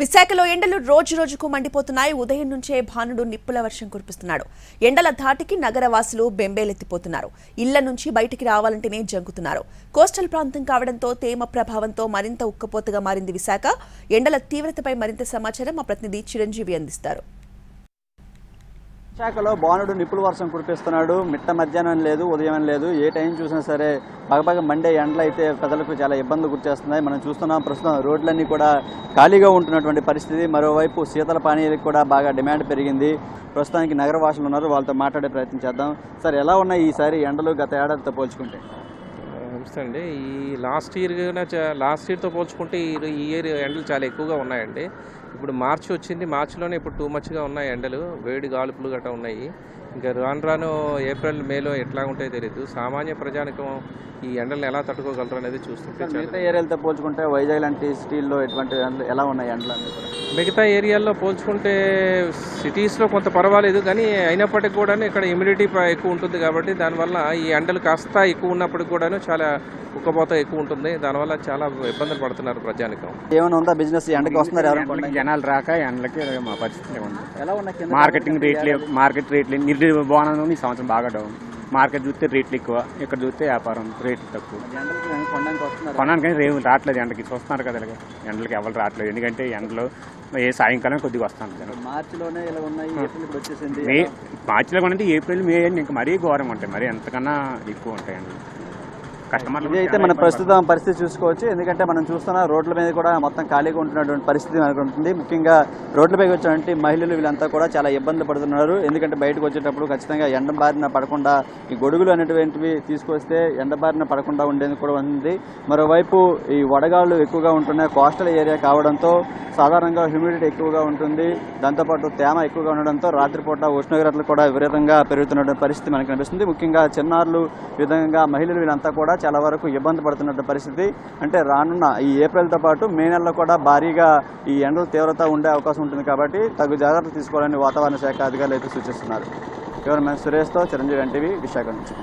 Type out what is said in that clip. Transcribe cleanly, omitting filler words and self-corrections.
విశాఖలో ఎండలు రోజు రోజుకు మండిపోతున్నాయి. ఉదయం నుంచే భానుడు నిప్పుల వర్షం కురిపిస్తున్నాడు. ఎండల ధాటికి నగరవాసులు బెంబేలెత్తిపోతున్నారు. ఇళ్ల నుంచి బయటికి రావాలంటేనే జంకుతున్నారు. కోస్టల్ ప్రాంతం కావడంతో తేమ ప్రభావంతో మరింత ఉక్కపోతగా మారింది విశాఖ. ఎండల తీవ్రతపై మరింత సమాచారం మా ప్రతినిధి చిరంజీవి అందిస్తారు. విశాఖలో భానుడు నిప్పుల వర్షం కురిపిస్తున్నాడు. మిట్ట మధ్యాహ్నం లేదు, ఉదయం లేదు, ఏ టైం చూసినా సరే పగపగ మండే ఎండలు అయితే ప్రజలకు చాలా ఇబ్బందులు గురిచేస్తున్నాయి. మనం చూస్తున్నాం ప్రస్తుతం రోడ్లన్నీ కూడా ఖాళీగా ఉంటున్నటువంటి పరిస్థితి. మరోవైపు శీతల పానీయాలకు కూడా బాగా డిమాండ్ పెరిగింది. ప్రస్తుతానికి నగరవాసులు ఉన్నారు, వాళ్ళతో మాట్లాడే ప్రయత్నం చేద్దాం. సార్, ఎలా ఉన్నాయి ఈసారి ఎండలు గత ఏడాదితో పోల్చుకుంటే? నమస్తే అండి. ఈ లాస్ట్ ఇయర్తో పోల్చుకుంటే ఈ ఇయర్ ఎండలు చాలా ఎక్కువగా ఉన్నాయండి. ఇప్పుడు మార్చి వచ్చింది, మార్చిలోనే ఇప్పుడు టూ మచ్గా ఉన్నాయి ఎండలు, వేడి గాలుపులు గట్రా ఉన్నాయి. ఇంకా రాను ఏప్రిల్ మేలో ఎట్లా ఉంటాయో తెలియదు. సామాన్య ప్రజానికం ఈ ఎండలను ఎలా తట్టుకోగలరు అనేది చూస్తుంటే మిగతా ఏరియాలతో పోల్చుకుంటే వైజాగ్ లాంటి సిటీల్లో ఎటువంటి ఎండలు ఎలా ఉన్నాయి? ఎండలు మిగతా ఏరియాల్లో పోల్చుకుంటే సిటీస్లో కొంత పర్వాలేదు, కానీ అయినప్పటికీ కూడా ఇక్కడ హ్యూమిడిటీ ఎక్కువ ఉంటుంది కాబట్టి దానివల్ల ఈ ఎండలు కాస్త ఎక్కువ ఉన్నప్పటికి కూడా చాలా ఉక్కపోత ఎక్కువ ఉంటుంది. దానివల్ల చాలా ఇబ్బందులు పడుతున్నారు ప్రజానికం. ఏమైనా ఉందా బిజినెస్? ఎండకి వస్తున్నారు ఎవరైనా? జనాలు రాక ఎండలకి మా పరిస్థితి ఉంది. ఎలా ఉన్నాయి? మార్కెట్ రేట్లు నిరుడు బాగుంది. ఈ సంవత్సరం బాగా డౌన్. మార్కెట్ చూస్తే రేట్లు ఎక్కువ, ఇక్కడ చూస్తే వ్యాపారం రేట్లు తక్కువ. కొనడానికి రేవు రావట్లేదు. ఎండకి చూస్తున్నారు కదా, ఎండలకి ఎవరు రావట్లేదు. ఎందుకంటే ఎండలో ఏ సాయంకాలం కొద్దిగా వస్తాను. మార్చిలోనే ఇలా ఉన్నాయి, మార్చిలో కొనంటే ఏప్రిల్ మే ఇంకా మరీ ఘోరం ఉంటాయి, మరీ ఎంతకన్నా ఎక్కువ ఉంటాయి ఎండలు. ఇది అయితే మన ప్రస్తుతం పరిస్థితి చూసుకోవచ్చు. ఎందుకంటే మనం చూస్తున్న రోడ్ల మీద కూడా మొత్తం ఖాళీగా ఉంటున్నటువంటి పరిస్థితి మనకు ఉంటుంది. ముఖ్యంగా రోడ్లపైకి వచ్చినటువంటి మహిళలు వీళ్ళంతా కూడా చాలా ఇబ్బందులు పడుతున్నారు. ఎందుకంటే బయటకు వచ్చేటప్పుడు ఖచ్చితంగా ఎండ బారిన పడకుండా ఈ గొడుగులు అనేటువంటివి తీసుకొస్తే ఎండ బారిన పడకుండా ఉండేది కూడా ఉంది. మరోవైపు ఈ వడగాళ్ళు ఎక్కువగా ఉంటున్నాయి. కోస్టల్ ఏరియా కావడంతో సాధారణంగా హ్యూమిడిటీ ఎక్కువగా ఉంటుంది. దాంతోపాటు తేమ ఎక్కువగా ఉండడంతో రాత్రిపూట ఉష్ణోగ్రతలు కూడా విపరీతంగా పెరుగుతున్న పరిస్థితి మనకు కనిపిస్తుంది. ముఖ్యంగా చిన్నారులు, విధంగా మహిళలు వీళ్ళంతా కూడా చాలా వరకు ఇబ్బంది పడుతున్న పరిస్థితి. అంటే రానున్న ఈ ఏప్రిల్తో పాటు మే నెలలో కూడా భారీగా ఈ ఎండల తీవ్రత ఉండే అవకాశం ఉంటుంది కాబట్టి తగు జాగ్రత్తలు తీసుకోవాలని వాతావరణ శాఖ అధికారులు అయితే సూచిస్తున్నారు. కెమెరామెన్ సురేష్తో చిరంజీవి, ఎన్టీవీ, విశాఖ నుంచి.